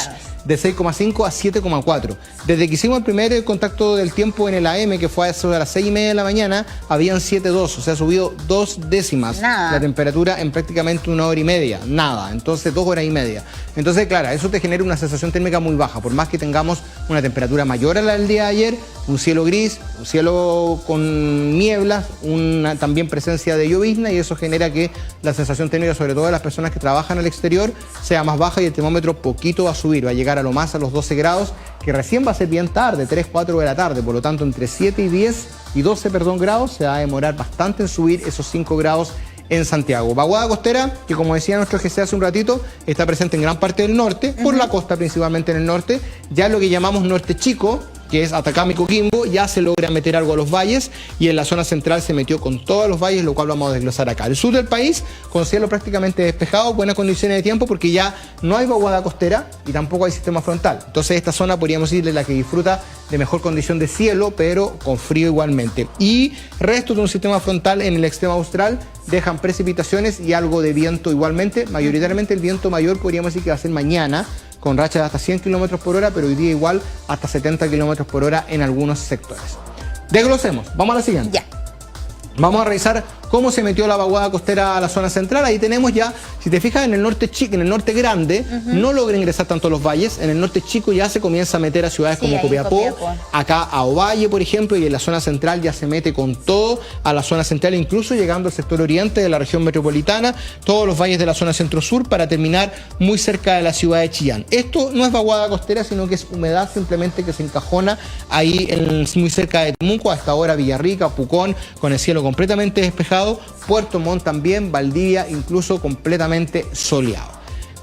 Speaker 11: De 6,5 a 7,4. Desde que hicimos el primer contacto del tiempo en el AM, que fue a eso de las 6:30 de la mañana, habían 7,2, o sea, ha subido 2 décimas la temperatura en prácticamente 1 hora y media. Nada, entonces 2 horas y media. Entonces, claro, eso te genera una sensación térmica muy baja, por más que tengamos una temperatura mayor a la del día de ayer, un cielo gris, un cielo con nieblas, una también presencia de llovizna, y eso genera que la sensación térmica, sobre todo de las personas que trabajan al exterior, sea más baja y el termómetro poquito va a subir, va a llegar a lo más a los 12 grados, que recién va a ser bien tarde, 3, 4 de la tarde, por lo tanto entre 7 y 10 y 12, grados se va a demorar bastante en subir esos 5 grados en Santiago. Vaguada costera, que como decía nuestro GC hace un ratito, está presente en gran parte del norte, por la costa principalmente en el norte, ya lo que llamamos norte chico, que es Atacama y Coquimbo, ya se logra meter algo a los valles, y en la zona central se metió con todos los valles, lo cual vamos a desglosar acá. El sur del país, con cielo prácticamente despejado, buenas condiciones de tiempo, porque ya no hay vaguada costera y tampoco hay sistema frontal. Entonces esta zona podríamos decirle la que disfruta de mejor condición de cielo, pero con frío igualmente. Y restos de un sistema frontal en el extremo austral dejan precipitaciones y algo de viento igualmente. Mayoritariamente el viento mayor podríamos decir que va a ser mañana, con rachas de hasta 100 km por hora, pero hoy día igual hasta 70 km por hora en algunos sectores. Desglosemos, vamos a la siguiente.
Speaker 1: Ya.
Speaker 11: Vamos a revisar cómo se metió la vaguada costera a la zona central. Ahí tenemos ya, si te fijas, en el norte chico, en el norte grande, no logra ingresar tanto a los valles. En el norte chico ya se comienza a meter a ciudades como Copiapó, acá a Ovalle, por ejemplo, y en la zona central ya se mete con todo a la zona central, incluso llegando al sector oriente de la región metropolitana, todos los valles de la zona centro-sur, para terminar muy cerca de la ciudad de Chillán. Esto no es vaguada costera, sino que es humedad simplemente que se encajona ahí muy cerca de Temuco, hasta ahora Villarrica, Pucón, con el cielo completamente despejado, Puerto Montt también, Valdivia incluso completamente soleado.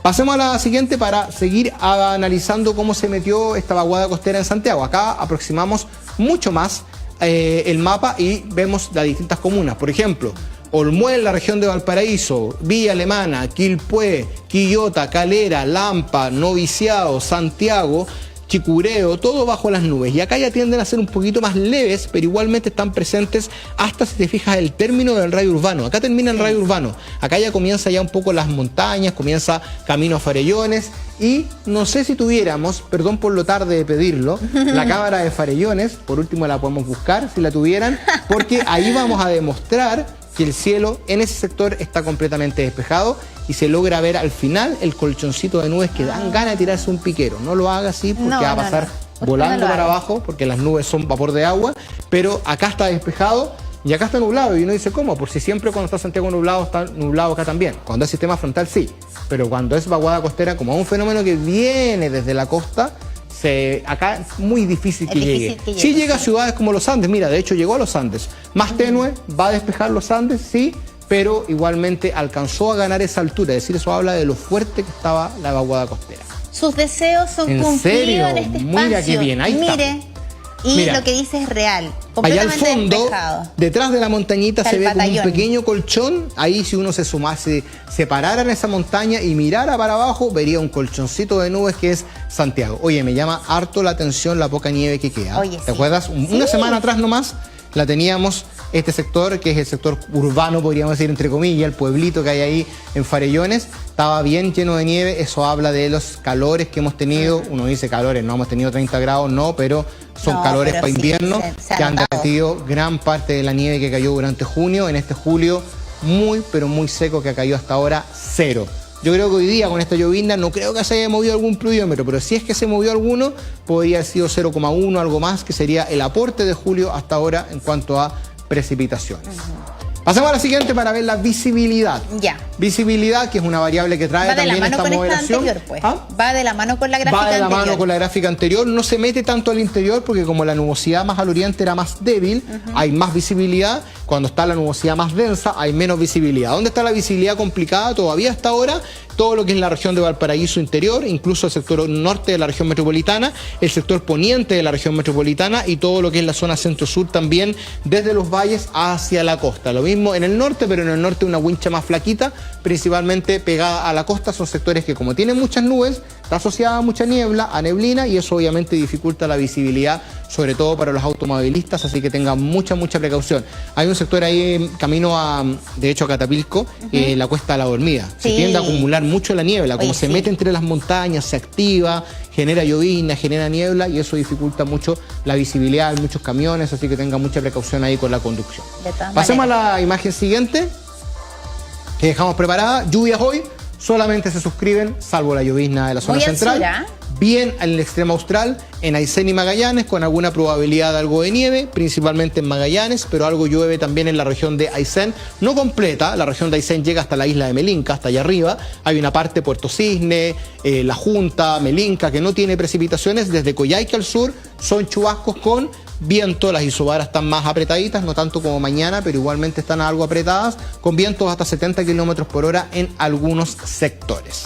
Speaker 11: Pasemos a la siguiente para seguir analizando cómo se metió esta vaguada costera en Santiago. Acá aproximamos mucho más el mapa y vemos las distintas comunas. Por ejemplo, Olmué en la región de Valparaíso, Villa Alemana, Quilpué, Quillota, Calera, Lampa, Noviciado, Santiago, Chicureo, todo bajo las nubes. Y acá ya tienden a ser un poquito más leves, pero igualmente están presentes hasta, si te fijas, el término del radio urbano. Acá termina el radio urbano. Acá ya comienza ya un poco las montañas, comienza camino a Farellones. Y no sé si tuviéramos, perdón por lo tarde de pedirlo, la cámara de Farellones, por último la podemos buscar si la tuvieran, porque ahí vamos a demostrar que el cielo en ese sector está completamente despejado y se logra ver al final el colchoncito de nubes que dan ganas de tirarse un piquero. No lo haga así porque va a pasar volando para abajo, porque las nubes son vapor de agua, pero acá está despejado y acá está nublado. Y uno dice, ¿cómo? Por si siempre cuando está Santiago nublado, está nublado acá también. Cuando es sistema frontal, sí, pero cuando es vaguada costera, como un fenómeno que viene desde la costa, acá es muy difícil que llegue. Sí llega a ciudades como los Andes, mira, de hecho llegó a los Andes. Más tenue, va a despejar los Andes, sí, pero igualmente alcanzó a ganar esa altura. Es decir, eso habla de lo fuerte que estaba la vaguada costera.
Speaker 1: Sus deseos son cumplidos en este espacio.
Speaker 11: Mira qué bien, ahí está.
Speaker 1: Y
Speaker 11: mira,
Speaker 1: lo que dice es real.
Speaker 11: Allá al fondo,
Speaker 1: despejado.
Speaker 11: Detrás de la montañita se ve como un pequeño colchón. Ahí si uno se parara en esa montaña y mirara para abajo, vería un colchoncito de nubes que es Santiago. Oye, me llama harto la atención la poca nieve que queda.
Speaker 1: Oye,
Speaker 11: ¿Te acuerdas? Una semana atrás nomás la teníamos este sector, que es el sector urbano, podríamos decir, entre comillas, el pueblito que hay ahí en Farellones, estaba bien lleno de nieve. Eso habla de los calores que hemos tenido. Uno dice calores, no hemos tenido 30 grados, no, pero son calores para invierno que han derretido gran parte de la nieve que cayó durante junio. En este julio muy, pero muy seco que ha caído hasta ahora, 0. Yo creo que hoy día con esta llovizna no creo que se haya movido algún pluviómetro, pero si es que se movió alguno, podría haber sido 0,1, algo más, que sería el aporte de julio hasta ahora en cuanto a precipitaciones. Pasemos a la siguiente para ver la visibilidad.
Speaker 1: Ya.
Speaker 11: Visibilidad, que es una variable que trae también esta moderación.
Speaker 1: Va de la mano con la gráfica anterior.
Speaker 11: Va de la mano con la gráfica anterior. No se mete tanto al interior porque como la nubosidad más al oriente era más débil, hay más visibilidad. Cuando está la nubosidad más densa, hay menos visibilidad. ¿Dónde está la visibilidad complicada todavía hasta ahora? Todo lo que es la región de Valparaíso interior, incluso el sector norte de la región metropolitana, el sector poniente de la región metropolitana y todo lo que es la zona centro-sur también, desde los valles hacia la costa. Lo mismo en el norte, pero en el norte una wincha más flaquita, principalmente pegada a la costa. Son sectores que, como tienen muchas nubes, está asociada a mucha niebla, a neblina, y eso obviamente dificulta la visibilidad, sobre todo para los automovilistas, así que tengan mucha precaución. Hay un sector ahí camino de hecho a Catapilco, la Cuesta de la Dormida. Se tiende a acumular mucho la niebla, como se mete entre las montañas, se activa, genera llovizna, genera niebla, y eso dificulta mucho la visibilidad de muchos camiones, así que tengan mucha precaución ahí con la conducción. Pasemos a la imagen siguiente, que dejamos preparada. Lluvias hoy, solamente se suscriben, salvo la llovizna de la zona central. Bien en el extremo austral, en Aysén y Magallanes, con alguna probabilidad de algo de nieve, principalmente en Magallanes, pero algo llueve también en la región de Aysén. No completa, la región de Aysén llega hasta la isla de Melinca, hasta allá arriba. Hay una parte, Puerto Cisne, La Junta, Melinca, que no tiene precipitaciones. Desde Coyhaique al sur son chubascos con viento. Las isobaras están más apretaditas, no tanto como mañana, pero igualmente están algo apretadas, con vientos hasta 70 kilómetros por hora en algunos sectores.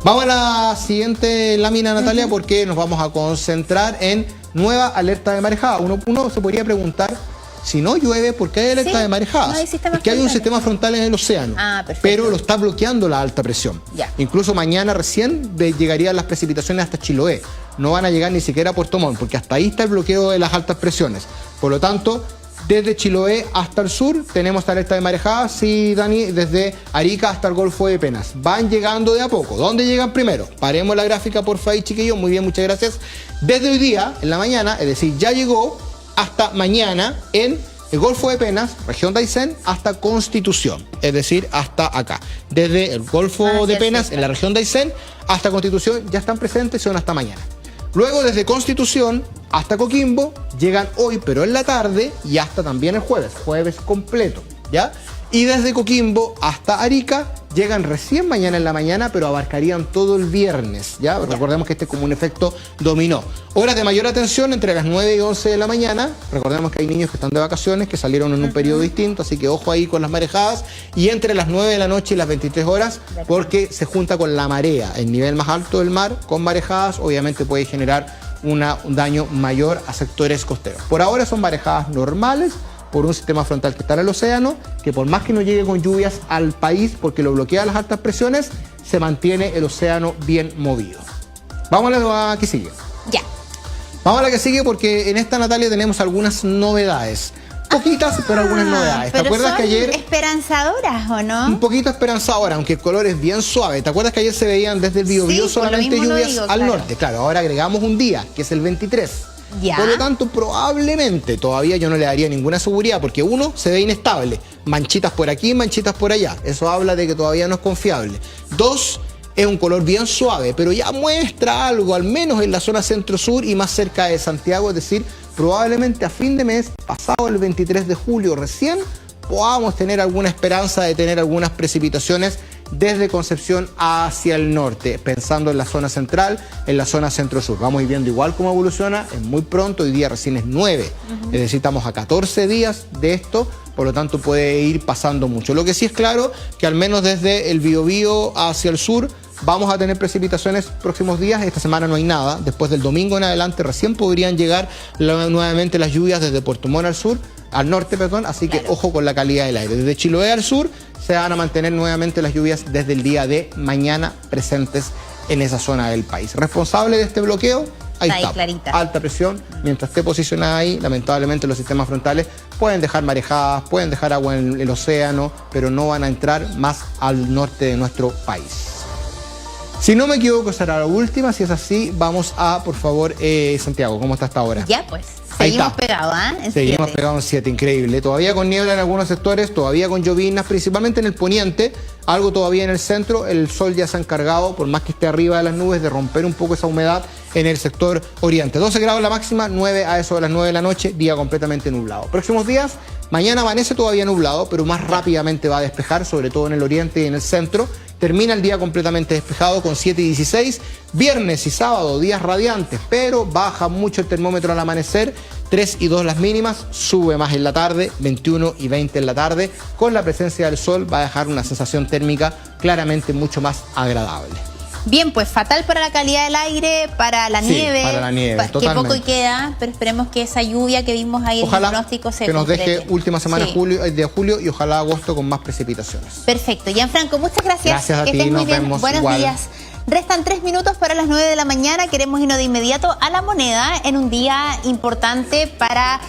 Speaker 11: Vamos a la siguiente lámina, Natalia, porque nos vamos a concentrar en nueva alerta de marejada. Uno se podría preguntar, si no llueve, ¿por qué hay alerta de marejadas? Es que hay un sistema frontal en el océano, pero lo está bloqueando la alta presión. Incluso mañana recién llegarían las precipitaciones hasta Chiloé. No van a llegar ni siquiera a Puerto Montt, porque hasta ahí está el bloqueo de las altas presiones. Por lo tanto, desde Chiloé hasta el sur tenemos alerta de marejadas. Sí, Dani, desde Arica hasta el Golfo de Penas. Van llegando de a poco. ¿Dónde llegan primero? Paremos la gráfica, por favor, chiquillos. Muy bien, muchas gracias. Desde hoy día, en la mañana, es decir, ya llegó hasta mañana en el Golfo de Penas, región de Aysén, hasta Constitución. Es decir, hasta acá. Desde el Golfo de Penas, en la región de Aysén, hasta Constitución, ya están presentes y son hasta mañana. Luego, desde Constitución hasta Coquimbo, llegan hoy, pero en la tarde, y hasta también el jueves completo, ¿ya? Y desde Coquimbo hasta Arica, llegan recién mañana en la mañana, pero abarcarían todo el viernes, ¿ya? Recordemos que este es como un efecto dominó. Horas de mayor atención entre las 9 y 11 de la mañana. Recordemos que hay niños que están de vacaciones, que salieron en un periodo distinto, así que ojo ahí con las marejadas. Y entre las 9 de la noche y las 23 horas, porque se junta con la marea, el nivel más alto del mar, con marejadas, obviamente puede generar un daño mayor a sectores costeros. Por ahora son marejadas normales por un sistema frontal que está en el océano, que por más que no llegue con lluvias al país porque lo bloquea las altas presiones, se mantiene el océano bien movido. Vamos a la que sigue.
Speaker 1: Ya.
Speaker 11: Vamos a la que sigue porque en esta, Natalia, tenemos algunas novedades. Poquitas, pero algunas novedades. ¿Te acuerdas que ayer...
Speaker 1: esperanzadoras, ¿o no?
Speaker 11: Un poquito esperanzadora, aunque el color es bien suave. ¿Te acuerdas que ayer se veían desde el Biobío solamente lluvias al norte? Claro, ahora agregamos un día, que es el 23. Por lo tanto, probablemente, todavía yo no le daría ninguna seguridad, porque uno, se ve inestable. Manchitas por aquí, manchitas por allá. Eso habla de que todavía no es confiable. Dos, es un color bien suave, pero ya muestra algo, al menos en la zona centro-sur y más cerca de Santiago, es decir, probablemente a fin de mes, pasado el 23 de julio recién, podamos tener alguna esperanza de tener algunas precipitaciones desde Concepción hacia el norte, pensando en la zona central, en la zona centro-sur. Vamos a ir viendo igual cómo evoluciona, es muy pronto, hoy día recién es 9, es decir, estamos a 14 días de esto, por lo tanto puede ir pasando mucho. Lo que sí es claro, que al menos desde el Biobío hacia el sur, vamos a tener precipitaciones próximos días. Esta semana no hay nada. Después del domingo en adelante recién podrían llegar nuevamente las lluvias desde Puerto Montt al sur, al norte, perdón. Así que ojo con la calidad del aire. Desde Chiloé al sur se van a mantener nuevamente las lluvias desde el día de mañana presentes en esa zona del país. Responsable de este bloqueo, Ahí
Speaker 1: Está
Speaker 11: está,
Speaker 1: ahí clarita.
Speaker 11: alta presión. Mientras esté posicionada ahí, lamentablemente los sistemas frontales pueden dejar marejadas, pueden dejar agua en el océano, pero no van a entrar más al norte de nuestro país. Si no me equivoco, será la última. Si es así, vamos a, por favor, Santiago, ¿cómo está hasta ahora?
Speaker 1: Ya pues,
Speaker 11: Ahí
Speaker 1: seguimos
Speaker 11: está.
Speaker 1: pegados, ¿ah?
Speaker 11: Seguimos pegados en 7, increíble. Todavía con niebla en algunos sectores, todavía con llovinas, principalmente en el poniente, algo todavía en el centro. El sol ya se ha encargado, por más que esté arriba de las nubes, de romper un poco esa humedad en el sector oriente. 12 grados la máxima, 9 a eso de las 9 de la noche, día completamente nublado. Próximos días, mañana amanece todavía nublado, pero más rápidamente va a despejar, sobre todo en el oriente y en el centro. Termina el día completamente despejado con 7 y 16. Viernes y sábado, días radiantes, pero baja mucho el termómetro al amanecer. 3 y 2 las mínimas, sube más en la tarde, 21 y 20 en la tarde. Con la presencia del sol va a dejar una sensación térmica claramente mucho más agradable.
Speaker 1: Bien, pues fatal para la calidad del aire, para la
Speaker 11: Sí,
Speaker 1: nieve.
Speaker 11: para la nieve,
Speaker 1: que
Speaker 11: totalmente.
Speaker 1: poco queda, pero esperemos que esa lluvia que vimos ahí en el
Speaker 11: Ojalá
Speaker 1: pronóstico se
Speaker 11: que nos deje
Speaker 1: concrete.
Speaker 11: última semana
Speaker 1: Sí.
Speaker 11: de julio y ojalá agosto con más precipitaciones.
Speaker 1: Perfecto. Gianfranco, muchas gracias.
Speaker 11: Gracias a
Speaker 1: que
Speaker 11: ti,
Speaker 1: estés muy
Speaker 11: nos
Speaker 1: bien.
Speaker 11: vemos
Speaker 1: Buenos
Speaker 11: igual.
Speaker 1: días. Restan 3 minutos para las 9 de la mañana. Queremos irnos de inmediato a La Moneda en un día importante para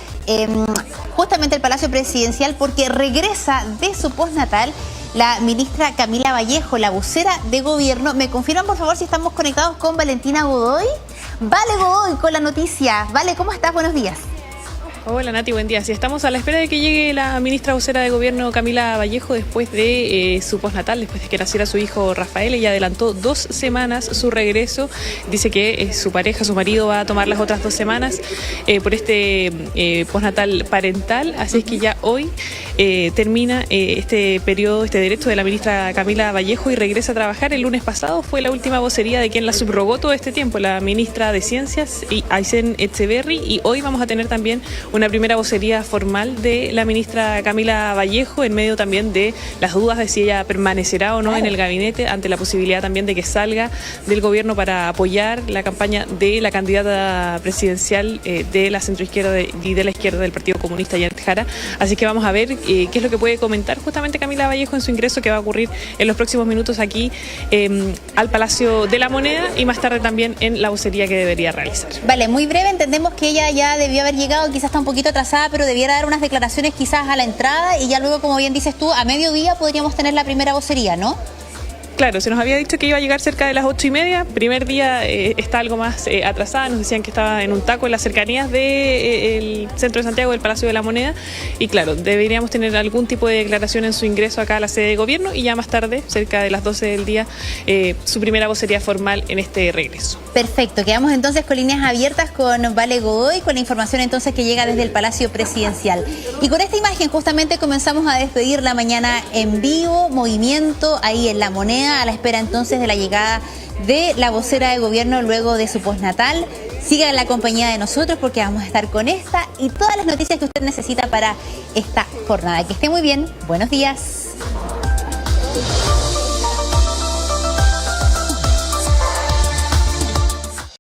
Speaker 1: justamente el Palacio Presidencial, porque regresa de su postnatal la ministra Camila Vallejo, la vocera de gobierno. ¿Me confirman, por favor, si estamos conectados con Valentina Godoy? Vale Godoy con la noticia. Vale, ¿cómo estás? Buenos días.
Speaker 12: Hola Nati, buen día. Sí, estamos a la espera de que llegue la ministra vocera de gobierno Camila Vallejo después de su postnatal, después de que naciera su hijo Rafael. Ella adelantó 2 semanas su regreso. Dice que su pareja, su marido, va a tomar las otras 2 semanas por este postnatal parental. Así es que ya hoy termina este periodo, este derecho de la ministra Camila Vallejo y regresa a trabajar. El lunes pasado fue la última vocería de quien la subrogó todo este tiempo, la ministra de Ciencias, Aysén Echeverry, y hoy vamos a tener también una primera vocería formal de la ministra Camila Vallejo, en medio también de las dudas de si ella permanecerá o no en el gabinete, ante la posibilidad también de que salga del gobierno para apoyar la campaña de la candidata presidencial de la centroizquierda y de la izquierda del Partido Comunista, Janet Jara. Así que vamos a ver qué es lo que puede comentar justamente Camila Vallejo en su ingreso, que va a ocurrir en los próximos minutos aquí al Palacio de la Moneda, y más tarde también en la vocería que debería realizar.
Speaker 1: Vale, muy breve, entendemos que ella ya debió haber llegado, quizás está un poquito atrasada, pero debiera dar unas declaraciones quizás a la entrada y ya luego, como bien dices tú, a mediodía podríamos tener la primera vocería, ¿no?
Speaker 12: Claro, se nos había dicho que iba a llegar cerca de las 8:30. Primer día está algo más atrasada. Nos decían que estaba en un taco en las cercanías del centro de Santiago, del Palacio de la Moneda. Y claro, deberíamos tener algún tipo de declaración en su ingreso acá a la sede de gobierno, y ya más tarde, cerca de las 12 del día, su primera vocería formal en este regreso.
Speaker 1: Perfecto, quedamos entonces con líneas abiertas con Vale Godoy, con la información entonces que llega desde el Palacio Presidencial. Y con esta imagen justamente comenzamos a despedir la mañana en vivo, movimiento ahí en La Moneda, a la espera entonces de la llegada de la vocera de gobierno luego de su postnatal. Siga en la compañía de nosotros porque vamos a estar con esta y todas las noticias que usted necesita para esta jornada. Que esté muy bien, buenos días.